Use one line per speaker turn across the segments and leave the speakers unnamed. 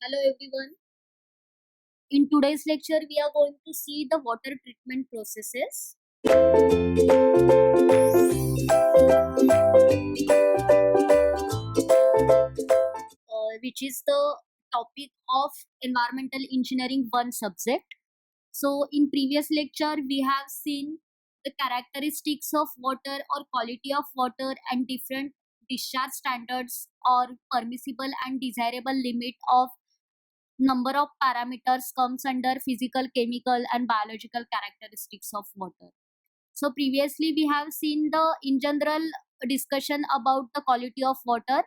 Hello everyone. In today's lecture, we are going to see the water treatment processes. Which is the topic of environmental engineering 1 subject. So, in previous lecture, we have seen the characteristics of water or quality of water and different discharge standards or permissible and desirable limit of number of parameters comes under physical, chemical and biological characteristics of water. So previously we have seen the in general discussion about the quality of water,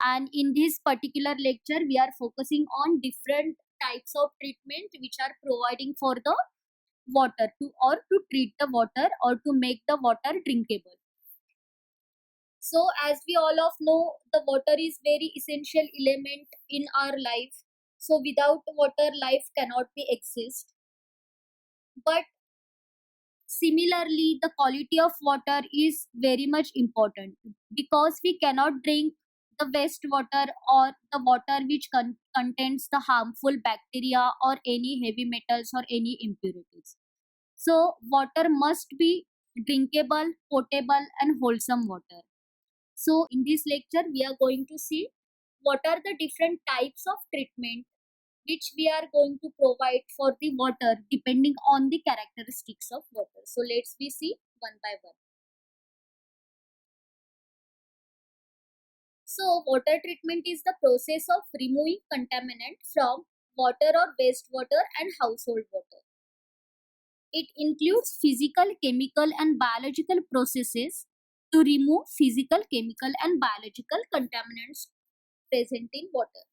and in this particular lecture we are focusing on different types of treatment which are providing for the water to treat the water or to make the water drinkable. So as we all of know, the water is very essential element in our life. So without water life cannot be exist. But similarly, the quality of water is very much important because we cannot drink the wastewater or the water which contains the harmful bacteria or any heavy metals or any impurities. So, water must be drinkable, potable, and wholesome water. So, in this lecture, we are going to see what are the different types of treatment which we are going to provide for the water depending on the characteristics of water. So let's we see one by one. So water treatment is the process of removing contaminant from water or wastewater and household water. It includes physical, chemical and biological processes to remove physical, chemical and biological contaminants present in water.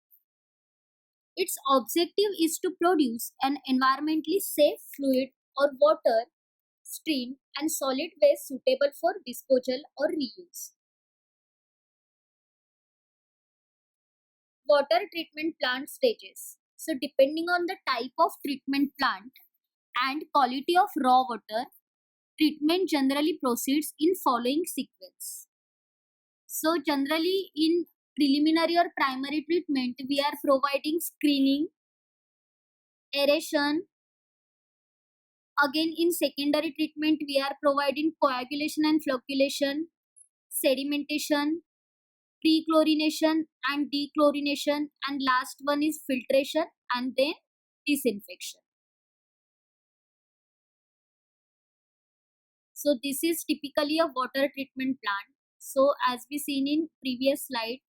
Its objective is to produce an environmentally safe fluid or water stream and solid waste suitable for disposal or reuse. Water treatment plant stages. So depending on the type of treatment plant and quality of raw water, treatment generally proceeds in following sequence. So generally in preliminary or primary treatment, we are providing screening, aeration. Again in secondary treatment, we are providing coagulation and flocculation, sedimentation, pre-chlorination and dechlorination, and last one is filtration and then disinfection. So this is typically a water treatment plant. So as we seen in previous slide,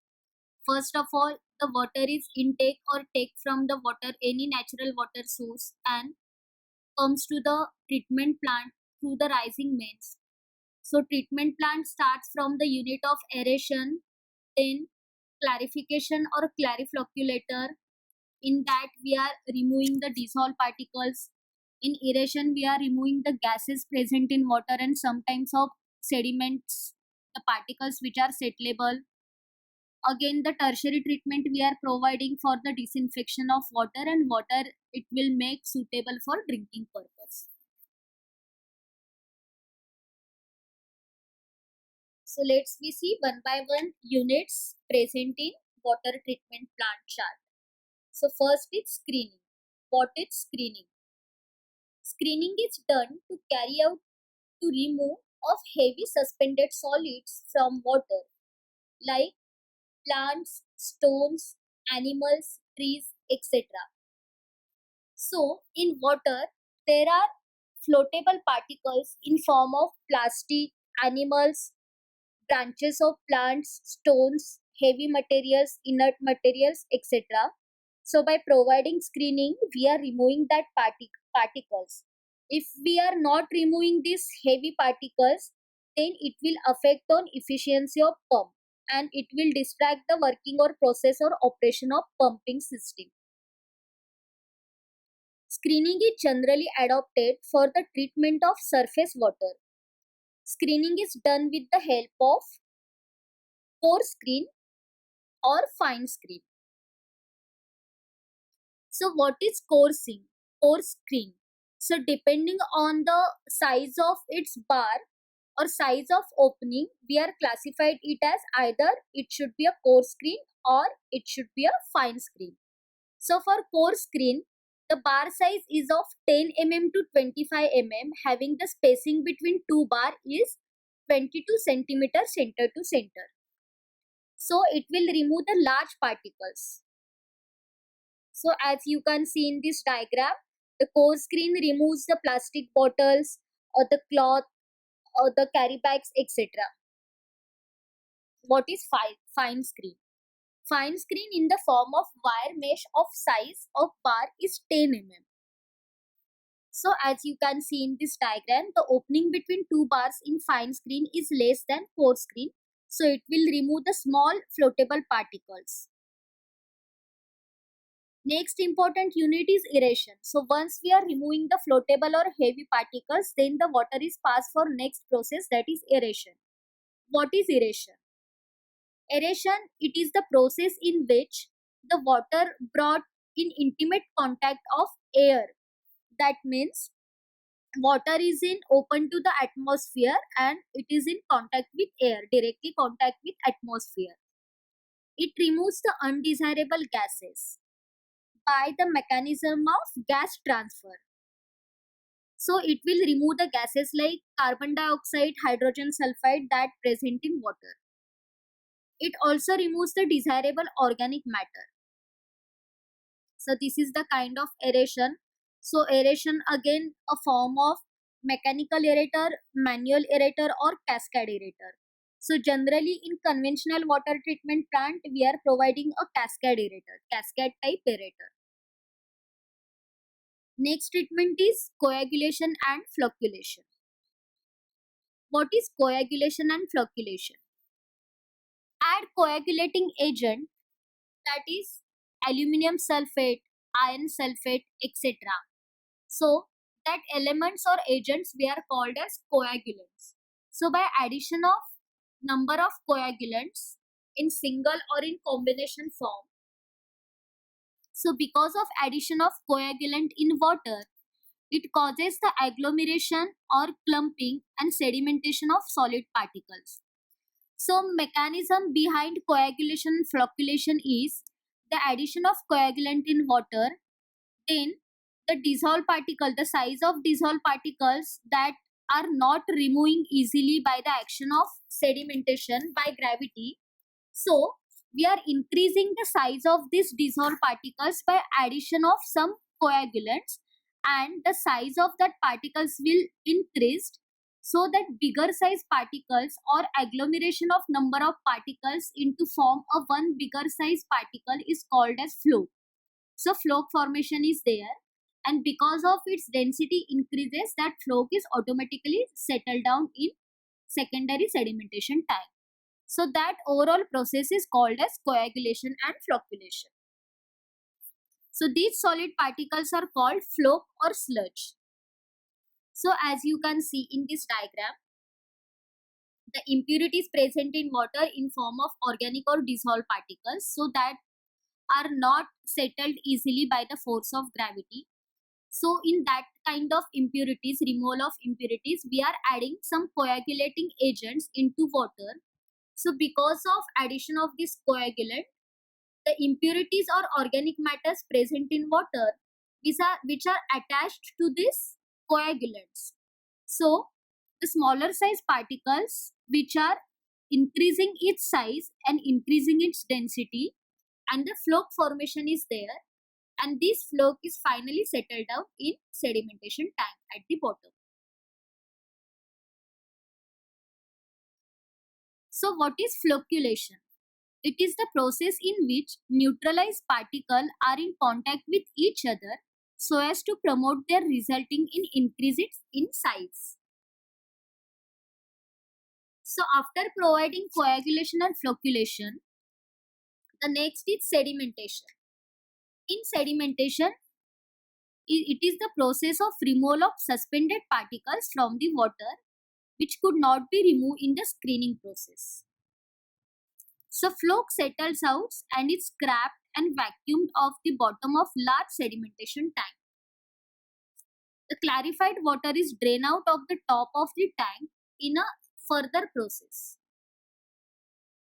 first of all the water is intake or take from the water any natural water source and comes to the treatment plant through the rising mains. So treatment plant starts from the unit of aeration, then clarification or clariflocculator. In that we are removing the dissolved particles. In aeration we are removing the gases present in water and sometimes of sediments, the particles which are settleable. Again the tertiary treatment we are providing for the disinfection of water, and water it will make suitable for drinking purpose. So let's we see one by one units present in water treatment plant chart. So first is screening. What is screening? Screening is done to carry out to remove of heavy suspended solids from water like plants, stones, animals, trees, etc. So in water there are floatable particles in form of plastic, animals, branches of plants, stones, heavy materials, inert materials, etc. So by providing screening, we are removing that particles. If we are not removing these heavy particles, then it will affect on efficiency of pump and it will distract the working or process or operation of pumping system. Screening is generally adopted for the treatment of surface water. Screening is done with the help of coarse screen or fine screen. So what is coursing? Coarse screen. So depending on the size of its bar or size of opening, we are classified it as either it should be a coarse screen or it should be a fine screen. So for core screen, the bar size is of 10 mm to 25 mm, having the spacing between two bar is 22 centimeter center to center. So it will remove the large particles. So as you can see in this diagram, the core screen removes the plastic bottles or the cloth or the carry bags, etc. What is fine screen? Fine screen in the form of wire mesh of size of bar is 10 mm. So as you can see in this diagram, the opening between two bars in fine screen is less than core screen. So it will remove the small floatable particles. Next important unit is aeration. So once we are removing the floatable or heavy particles, then the water is passed for next process, that is aeration. What is aeration? Aeration, it is the process in which the water brought in intimate contact of air. That means water is in open to the atmosphere and it is in contact with air, directly contact with atmosphere. It removes the undesirable gases by the mechanism of gas transfer. So it will remove the gases like carbon dioxide, hydrogen sulfide that present in water. It also removes the desirable organic matter. So this is the kind of aeration. So aeration, again, a form of mechanical aerator, manual aerator or cascade aerator. So generally in conventional water treatment plant, we are providing a cascade aerator, cascade type aerator. Next treatment is coagulation and flocculation. What is coagulation and flocculation? Add coagulating agent, that is aluminum sulfate, iron sulfate, etc. So that elements or agents we are called as coagulants. So by addition of number of coagulants in single or in combination form, so because of addition of coagulant in water, it causes the agglomeration or clumping and sedimentation of solid particles. So mechanism behind coagulation and flocculation is the addition of coagulant in water, then the dissolved particle, the size of dissolved particles that are not removing easily by the action of sedimentation by gravity. So we are increasing the size of these dissolved particles by addition of some coagulants, and the size of that particles will increase, so that bigger size particles or agglomeration of number of particles into form of one bigger size particle is called as flow. So flow formation is there, and because of its density increases, that flow is automatically settled down in secondary sedimentation tank. So that overall process is called as coagulation and flocculation. So these solid particles are called floc or sludge. So as you can see in this diagram, the impurities present in water in form of organic or dissolved particles, so that are not settled easily by the force of gravity. So in that kind of impurities, removal of impurities, we are adding some coagulating agents into water. So because of addition of this coagulant, the impurities or organic matters present in water which are attached to these coagulants. So the smaller size particles which are increasing its size and increasing its density, and the floc formation is there, and this floc is finally settled down in sedimentation tank at the bottom. So what is flocculation? It is the process in which neutralized particles are in contact with each other so as to promote their resulting in increases in size. So after providing coagulation and flocculation, the next is sedimentation. In sedimentation, it is the process of removal of suspended particles from the water which could not be removed in the screening process. So floc settles out and is scrapped and vacuumed off the bottom of large sedimentation tank. The clarified water is drained out of the top of the tank in a further process.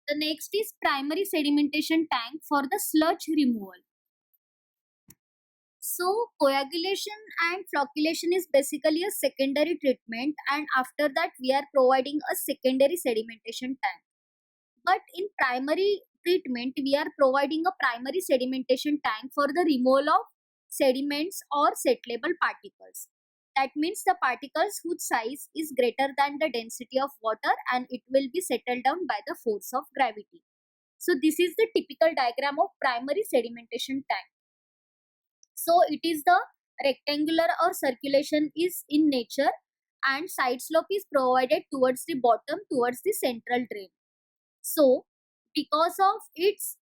The next is primary sedimentation tank for the sludge removal. So coagulation and flocculation is basically a secondary treatment, and after that we are providing a secondary sedimentation tank. But in primary treatment, we are providing a primary sedimentation tank for the removal of sediments or settleable particles. That means the particles whose size is greater than the density of water, and it will be settled down by the force of gravity. So this is the typical diagram of primary sedimentation tank. So it is the rectangular or circulation is in nature, and side slope is provided towards the bottom, towards the central drain. So because of its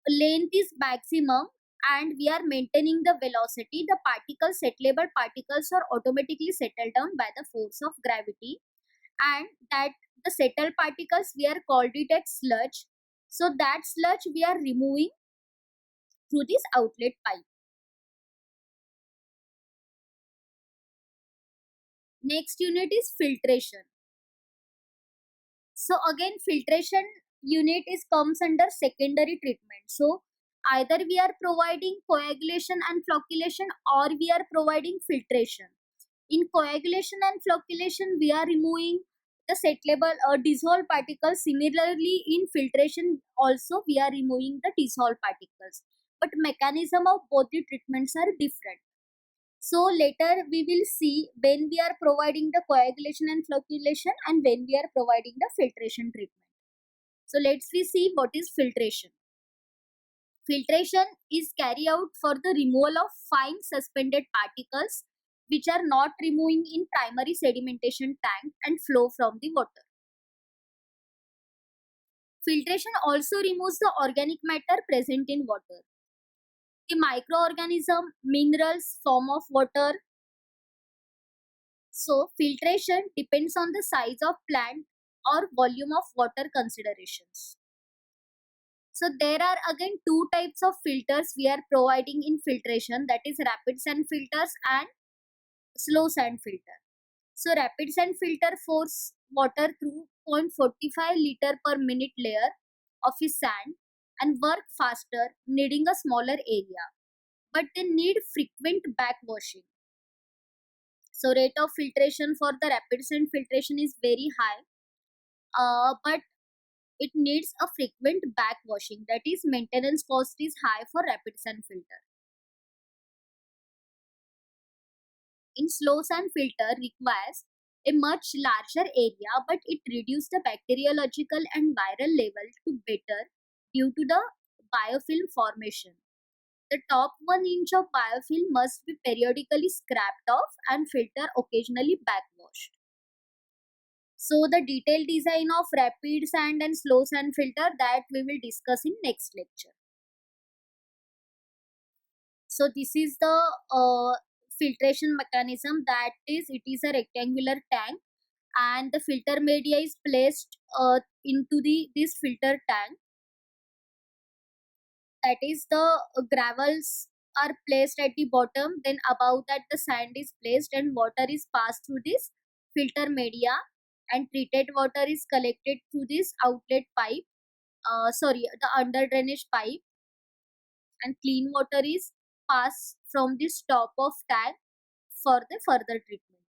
length is maximum and we are maintaining the velocity, the particles, settleable particles, are automatically settled down by the force of gravity, and that the settled particles we are called it as sludge. So that sludge we are removing through this outlet pipe. Next unit is filtration. So again, filtration unit is comes under secondary treatment. So either we are providing coagulation and flocculation, or we are providing filtration. In coagulation and flocculation, we are removing the settleable or dissolved particles. Similarly, in filtration also we are removing the dissolved particles. But mechanism of both the treatments are different. So later we will see when we are providing the coagulation and flocculation and when we are providing the filtration treatment. So let's we see what is filtration. Filtration is carried out for the removal of fine suspended particles which are not removing in primary sedimentation tank and flow from the water. Filtration also removes the organic matter present in water. The microorganism, minerals, form of water. So filtration depends on the size of plant or volume of water considerations. So there are again two types of filters we are providing in filtration, that is rapid sand filters and slow sand filter. So rapid sand filter force water through 0.45 liter per minute layer of a sand and work faster, needing a smaller area, but they need frequent backwashing. So rate of filtration for the rapid sand filtration is very high, but it needs a frequent backwashing. That is, maintenance cost is high for rapid sand filter. In slow sand filter requires a much larger area, but it reduces the bacteriological and viral level to better due to the biofilm formation. The top 1 inch of biofilm must be periodically scraped off and filter occasionally backwashed. So the detailed design of rapid sand and slow sand filter that we will discuss in next lecture. So this is the filtration mechanism, that is it is a rectangular tank and the filter media is placed into the this filter tank, that is the gravels are placed at the bottom, then above that the sand is placed and water is passed through this filter media, and treated water is collected through this outlet pipe, the under drainage pipe, and clean water is passed from this top of tank for the further treatment.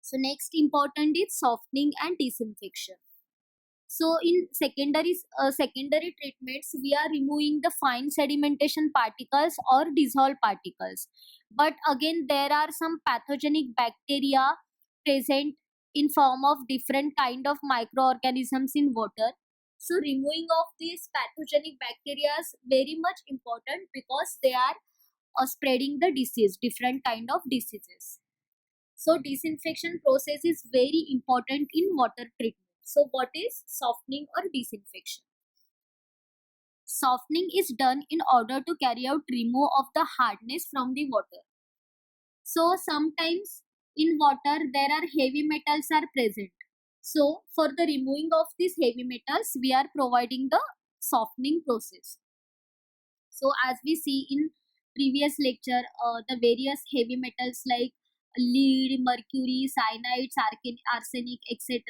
So next important is softening and disinfection. So in secondary treatments, we are removing the fine sedimentation particles or dissolved particles. But again, there are some pathogenic bacteria present in form of different kind of microorganisms in water. So removing of these pathogenic bacteria is very much important because they are spreading the disease, different kind of diseases. So disinfection process is very important in water treatment. So what is softening or disinfection? Softening is done in order to carry out remove of the hardness from the water. So sometimes in water there are heavy metals are present. So for the removing of these heavy metals, we are providing the softening process. So as we see in previous lecture, the various heavy metals like lead, mercury, cyanides, arsenic, etc.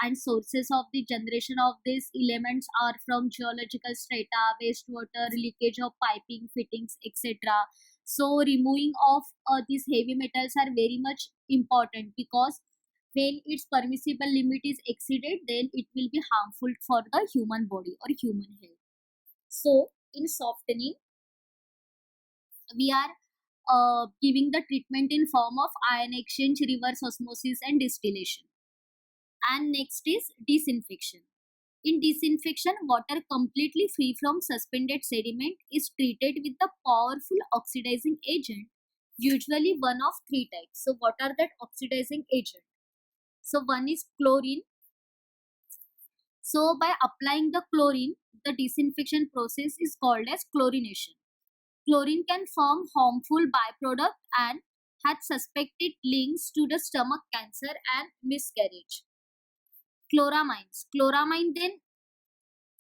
and sources of the generation of these elements are from geological strata, wastewater, leakage of piping, fittings, etc. So removing of these heavy metals are very much important, because when its permissible limit is exceeded, then it will be harmful for the human body or human health. So in softening, we are giving the treatment in form of ion exchange, reverse osmosis, and distillation. And next is disinfection. In disinfection, water completely free from suspended sediment is treated with the powerful oxidizing agent, usually one of three types. So what are that oxidizing agent? So one is chlorine. So by applying the chlorine, the disinfection process is called as chlorination. Chlorine can form harmful byproduct and had suspected links to the stomach cancer and miscarriage. Chloramines. Chloramine, then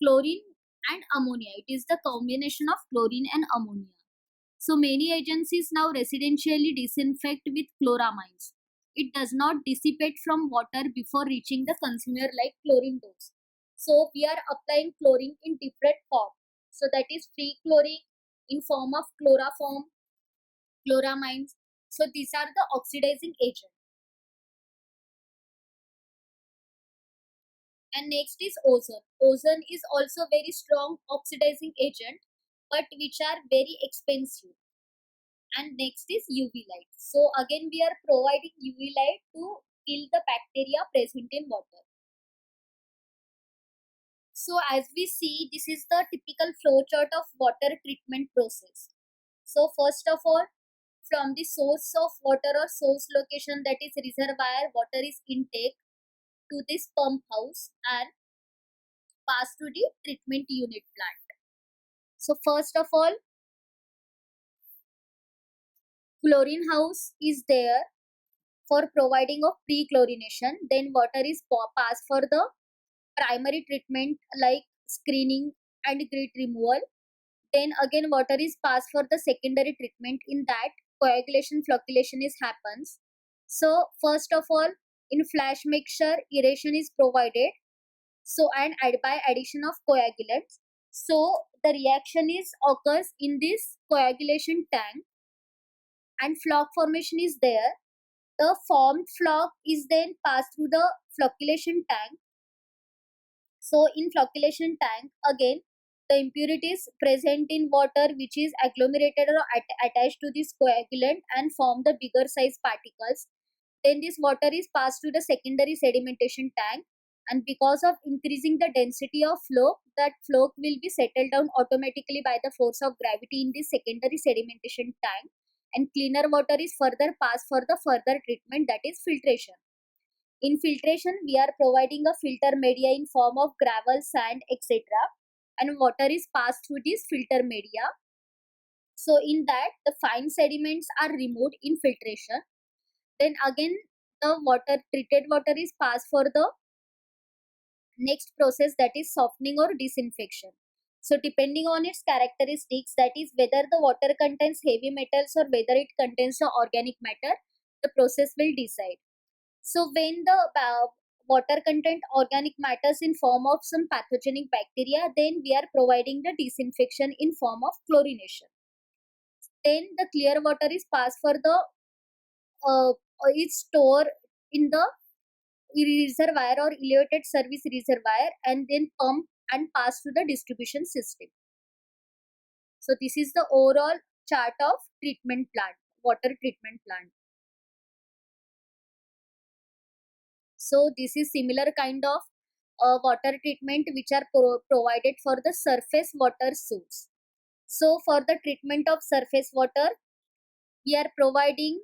chlorine and ammonia. It is the combination of chlorine and ammonia. So many agencies now residentially disinfect with chloramines. It does not dissipate from water before reaching the consumer like chlorine does. So we are applying chlorine in different form. So that is free chlorine in form of chloroform, chloramines. So these are the oxidizing agents. And next is ozone. Ozone is also very strong oxidizing agent, but which are very expensive. And next is UV light. So again we are providing UV light to kill the bacteria present in water. So as we see, this is the typical flow chart of water treatment process. So first of all, from the source of water or source location, that is reservoir, water is intake to this pump house and pass to the treatment unit plant. So first of all, chlorine house is there for providing of pre-chlorination. Then water is passed for the primary treatment like screening and grit removal. Then again water is passed for the secondary treatment. In that, coagulation flocculation is happens. So first of all, in flash mixture, aeration is provided. So and by addition of coagulants. So the reaction is occurs in this coagulation tank and floc formation is there. The formed floc is then passed through the flocculation tank. So in flocculation tank, again the impurities present in water which is agglomerated or attached to this coagulant and form the bigger size particles. Then this water is passed to the secondary sedimentation tank, and because of increasing the density of flow, that flow will be settled down automatically by the force of gravity in the secondary sedimentation tank, and cleaner water is further passed for the further treatment, that is filtration. In filtration, we are providing a filter media in form of gravel, sand, etc. and water is passed through this filter media. So in that, the fine sediments are removed in filtration. Then again, the water, treated water is passed for the next process, that is softening or disinfection. So depending on its characteristics, that is whether the water contains heavy metals or whether it contains the organic matter, the process will decide. So when the water content organic matters in form of some pathogenic bacteria, then we are providing the disinfection in form of chlorination. Then the clear water is passed for the is stored in the reservoir or elevated service reservoir and then pump and pass to the distribution system. So this is the overall chart of treatment plant, water treatment plant. So this is similar kind of water treatment which are provided for the surface water source. So for the treatment of surface water, we are providing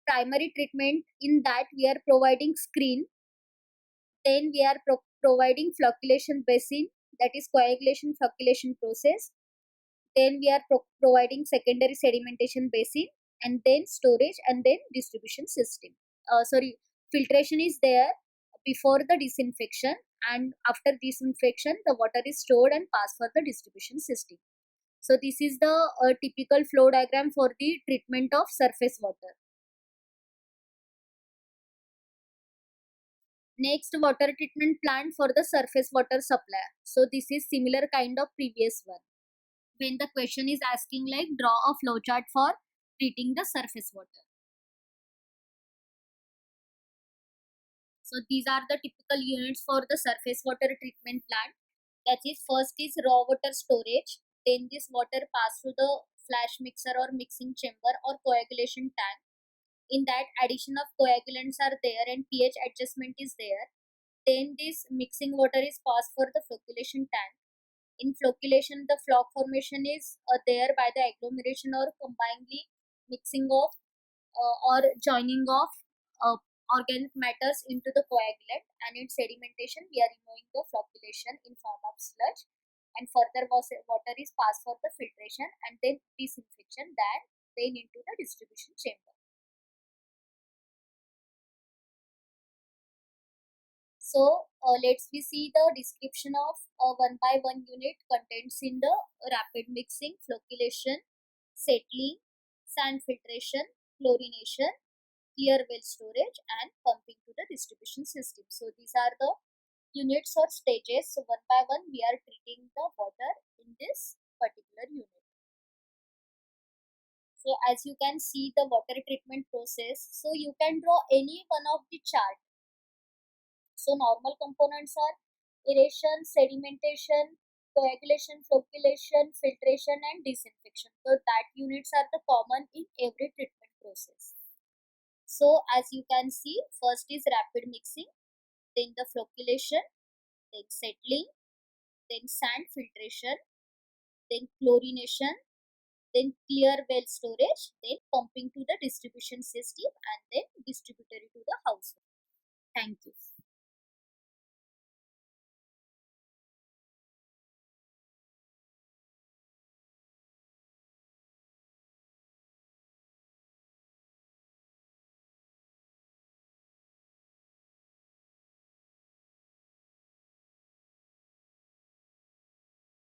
primary treatment. In that, we are providing screen. Then we are providing flocculation basin, that is coagulation flocculation process. Then we are providing secondary sedimentation basin, and then storage, and then distribution system. Filtration is there before the disinfection, and after disinfection the water is stored and passed for the distribution system. So this is the typical flow diagram for the treatment of surface water. Next, water treatment plant for the surface water supply. So this is similar kind of previous one. When the question is asking like draw a flowchart for treating the surface water. So these are the typical units for the surface water treatment plant. That is, first is raw water storage. Then this water pass through the flash mixer or mixing chamber or coagulation tank. In that, addition of coagulants are there and pH adjustment is there. Then this mixing water is passed for the flocculation tank. In flocculation, the floc formation is there by the agglomeration or combinedly mixing of or joining of uh, organic matters into the coagulant, and in sedimentation we are removing the flocculation in form of sludge, and further water is passed for the filtration and then disinfection, then into the distribution chamber. So let's we see the description of one by one unit contents in the rapid mixing, flocculation, settling, sand filtration, chlorination, clear well storage, and pumping to the distribution system. So these are the units or stages. So one by one we are treating the water in this particular unit. So as you can see the water treatment process, so you can draw any one of the chart. So normal components are aeration, sedimentation, coagulation, flocculation, filtration, and disinfection. So that units are the common in every treatment process. So as you can see, first is rapid mixing, then the flocculation, then settling, then sand filtration, then chlorination, then clear well storage, then pumping to the distribution system, and then distributary to the household. Thank you.